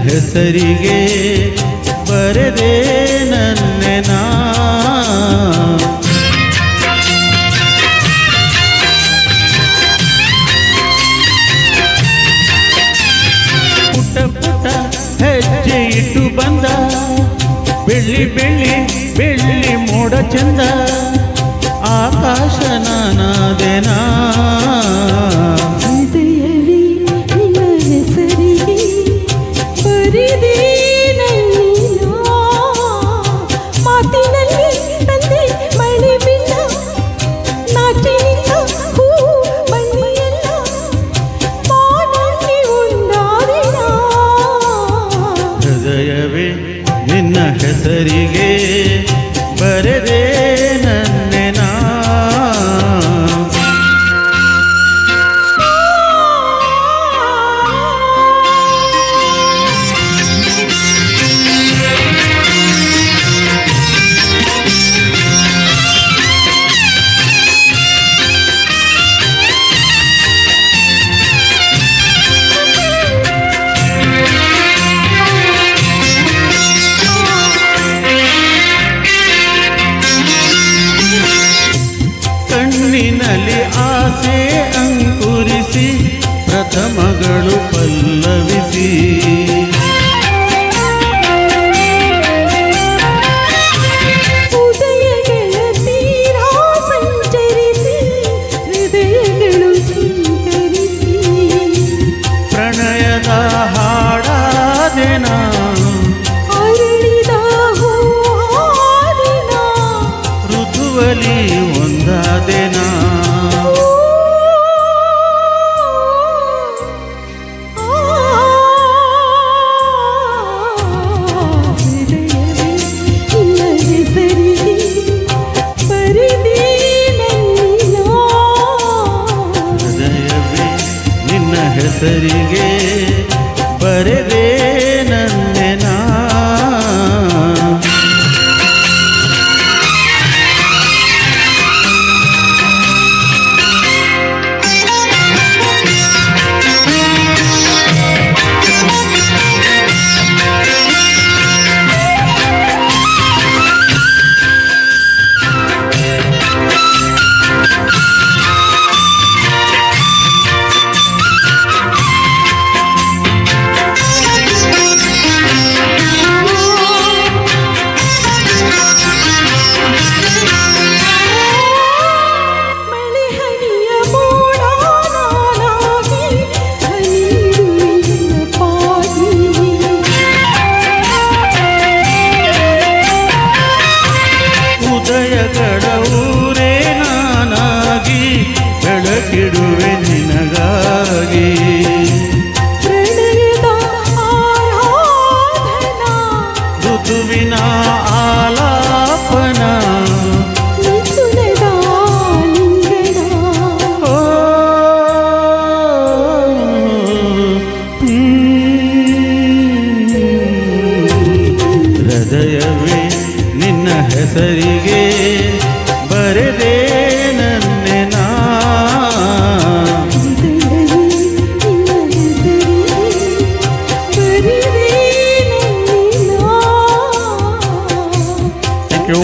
ಹೆಸರಿಗೆ ಬರೆದೆ ನನ್ನೆನಾ ಪುಟ್ಟ ಪುಟ್ಟ ಹೆಜ್ಜೆ ಇಟ್ಟು ಬಂದ ಬೆಳ್ಳಿ ಬೆಳ್ಳಿ ಬೆಳ್ಳಿ ಮೋಡ ಚಂದ ಆಕಾಶ ನಾನಾದೆನಾ ಹೃದಯವೇ ನಿನ್ನ ಹೆಸರಿಗೆ ಬರೆದೆ ನನ್ನೆನಾ ಕಣ್ಣಿನಲ್ಲಿ ಆಸೆ ಅಂಕುರಿಸಿ ಪ್ರಥಮಗಳು ಪಲ್ಲವಿಸಿ ಉದಯಗಳ ತೀರ ಸಂಚರಿಸಿ ಹೃದಯಗಳು ಸ್ವೀಕರಿಸಿ ಪ್ರಣಯದ ಹಾಡಾದೆನಾ ಅರಳಿದ ಹೂವಾದೆನ ಋತುವಲಿ ಒಂದಾದೆನಾ ಹೃದಯವೇ ನಿನ್ನ ಹೆಸರಿಗೆ ಬರೆದೆ ನನ್ನೆನಾ ಉದಯಗಳ ಊರೇ ನಾನಾಗಿ ಬೆಳಕಿಡುವೆ ನಿನಗಾಗಿ ಪ್ರಣಯದ ಆರಾಧನಾ ಋತುವಿನ ಆಲಾಪನ ಮಿಥುನದ ಲಿಂಗನ ಓ, ಹೃದಯವೇ ನಿನ್ನ ಹೆಸರಿಗೆ ಬರೆದೆ ನನ್ನೆನಾ ಥ್ಯಾಂಕ್ ಯು.